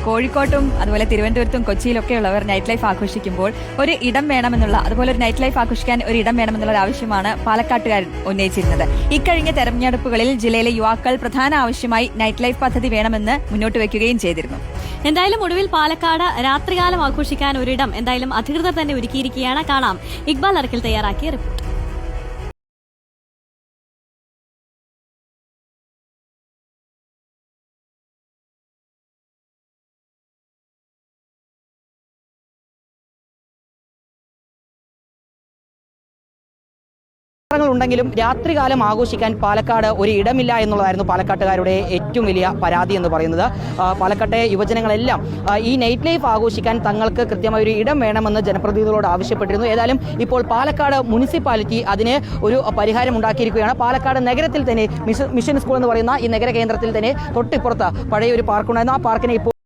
കോഴിക്കോട്ടും അതുപോലെ തിരുവനന്തപുരത്തും കൊച്ചിയിലൊക്കെ ഉള്ളവർ നൈറ്റ് ലൈഫ് ആഘോഷിക്കുമ്പോൾ ഒരു ഇടം വേണമെന്നുള്ള അതുപോലെ ഒരു നൈറ്റ് ലൈഫ് ആഘോഷിക്കാൻ ഒരു ഇടം വേണമെന്നുള്ള ഒരു ആവശ്യമാണ് പാലക്കാട്ടുകാർ ഉന്നയിച്ചിരുന്നത്. ഇക്കഴിഞ്ഞ തെരഞ്ഞെടുപ്പുകളിൽ ജില്ലയിലെ യുവാക്കൾ പ്രധാന ആവശ്യമായി നൈറ്റ് ലൈഫ് പദ്ധതി വേണമെന്ന് മുന്നോട്ട് വയ്ക്കുകയും ചെയ്തിരുന്നു. എന്തായാലും ഒടുവിൽ പാലക്കാട് രാത്രികാലം ആഘോഷിക്കാൻ ഒരിടം എന്തായാലും അധികൃതർ തന്നെ ഒരുക്കിയിരിക്കുകയാണ്. കാണാം ഇക്ബാൽ അറക്കൽ തയ്യാറാക്കിയ റിപ്പോർട്ട്. ഉണ്ടെങ്കിലും രാത്രികാലം ആഘോഷിക്കാൻ പാലക്കാട് ഒരു ഇടമില്ല എന്നുള്ളതായിരുന്നു പാലക്കാട്ടുകാരുടെ ഏറ്റവും വലിയ പരാതി എന്ന് പറയുന്നത്. പാലക്കാട്ടെ യുവജനങ്ങളെല്ലാം ഈ നൈറ്റ് ലൈഫ് ആഘോഷിക്കാൻ തങ്ങൾക്ക് കൃത്യമായ ഒരു ഇടം വേണമെന്ന് ജനപ്രതിനിധികളോട് ആവശ്യപ്പെട്ടിരുന്നു. ഏതായാലും ഇപ്പോൾ പാലക്കാട് മുനിസിപ്പാലിറ്റി അതിന് ഒരു പരിഹാരം ഉണ്ടാക്കിയിരിക്കുകയാണ്. പാലക്കാട് നഗരത്തിൽ തന്നെ മിഷൻ സ്കൂൾ എന്ന് പറയുന്ന ഈ നഗര കേന്ദ്രത്തിൽ തന്നെ തൊട്ടിപ്പുറത്ത് പഴയ ഒരു പാർക്കുണ്ടായിരുന്നു. ആ പാർക്കിനെ ഇപ്പോൾ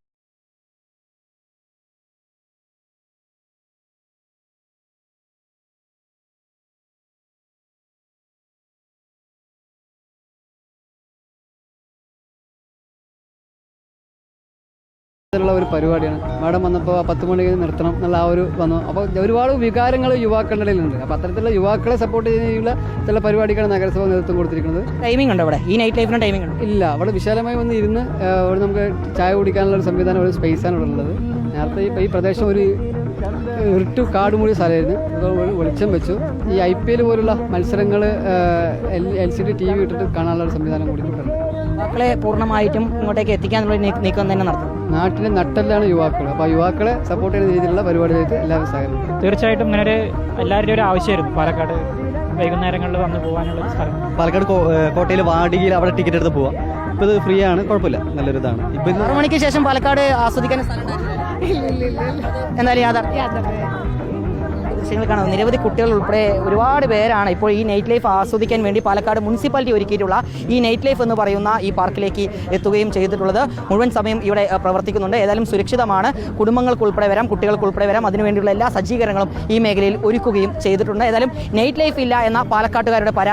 ഒരു പരിപാടിയാണ്. മാഡം വന്നപ്പോൾ 10 മണിക്ക് നിർത്തണം എന്നുള്ള ആ ഒരു വന്നു. അപ്പോൾ ഒരുപാട് വികാരങ്ങൾ യുവാക്കളുടെ ഇടയിലുണ്ട്. അപ്പോൾ അത്തരത്തിലുള്ള യുവാക്കളെ സപ്പോർട്ട് ചെയ്യുന്ന ചില പരിപാടിക്കാണ് നഗരസഭ നേതൃത്വം കൊടുത്തിരിക്കുന്നത്. ടൈമിംഗ് ഉണ്ട് അവിടെ, ഈ നൈറ്റ് ലൈഫിന് ടൈമിംഗ് ഉണ്ട്? ഇല്ല, അവിടെ വിശാലമായി വന്ന് ഇരുന്ന് അവിടെ നമുക്ക് ചായ കുടിക്കാനുള്ള ഒരു സംവിധാനം, ഒരു സ്പേസാണ് ഇവിടെ ഉള്ളത്. നേരത്തെ ഈ പ്രദേശം ഒരു ഇരുട്ടു കാട് മൂടിയ സ്ഥലമായിരുന്നു. വെളിച്ചം വെച്ചു. ഈ IPL പോലുള്ള മത്സരങ്ങൾ LCD TV ഇട്ടിട്ട് കാണാനുള്ള ഒരു സംവിധാനം കൂടി കിട്ടുന്നുണ്ട്. യുവാക്കളെ പൂർണ്ണമായിട്ടും ഇങ്ങോട്ടേക്ക് എത്തിക്കാനുള്ള നീക്കം തന്നെ നടത്തും. നാട്ടിലെ നട്ടെല്ലാണ് യുവാക്കൾ. അപ്പോൾ യുവാക്കളെ സപ്പോർട്ട് ചെയ്യുന്ന രീതിയിലുള്ള പരിപാടിയിലേക്ക് എല്ലാവരും സഹകരിക്കും. തീർച്ചയായിട്ടും ഇങ്ങനെ ഒരു എല്ലാവരുടെയും ഒരു ആവശ്യമായിരുന്നു പാലക്കാട് വൈകുന്നേരങ്ങളിൽ വന്ന് പോകാനുള്ള സ്ഥലം. പാലക്കാട് കോട്ടയിൽ വാടികയിൽ അവിടെ ടിക്കറ്റ് എടുത്ത് പോവാം. ഇപ്പോൾ ഇത് ഫ്രീ ആണ്, കുഴപ്പമില്ല, നല്ലൊരു ഇതാണ്. ഇപ്പം 6 മണിക്ക് ശേഷം പാലക്കാട് ആസ്വദിക്കാൻ എന്തായാലും ദൃശ്യങ്ങൾ കാണാം. നിരവധി കുട്ടികൾ ഉൾപ്പെടെ ഒരുപാട് പേരാണ് ഇപ്പോൾ ഈ നൈറ്റ് ലൈഫ് ആസ്വദിക്കാൻ വേണ്ടി പാലക്കാട് മുനിസിപ്പാലിറ്റി ഒരുക്കിയിട്ടുള്ള ഈ നൈറ്റ് ലൈഫ് എന്ന് പറയുന്ന ഈ പാർക്കിലേക്ക് എത്തുകയും ചെയ്തിട്ടുള്ളത്. മുഴുവൻ സമയം ഇവിടെ പ്രവർത്തിക്കുന്നുണ്ട്. ഏതായാലും സുരക്ഷിതമാണ്. കുടുംബങ്ങൾക്ക് ഉൾപ്പെടെ വരാം, കുട്ടികൾക്ക് ഉൾപ്പെടെ വരാം. അതിനുവേണ്ടിയുള്ള എല്ലാ സജ്ജീകരണങ്ങളും ഈ മേഖലയിൽ ഒരുക്കുകയും ചെയ്തിട്ടുണ്ട്. ഏതായാലും നൈറ്റ് ലൈഫ് ഇല്ല എന്ന പാലക്കാട്ടുകാരുടെ പരാതി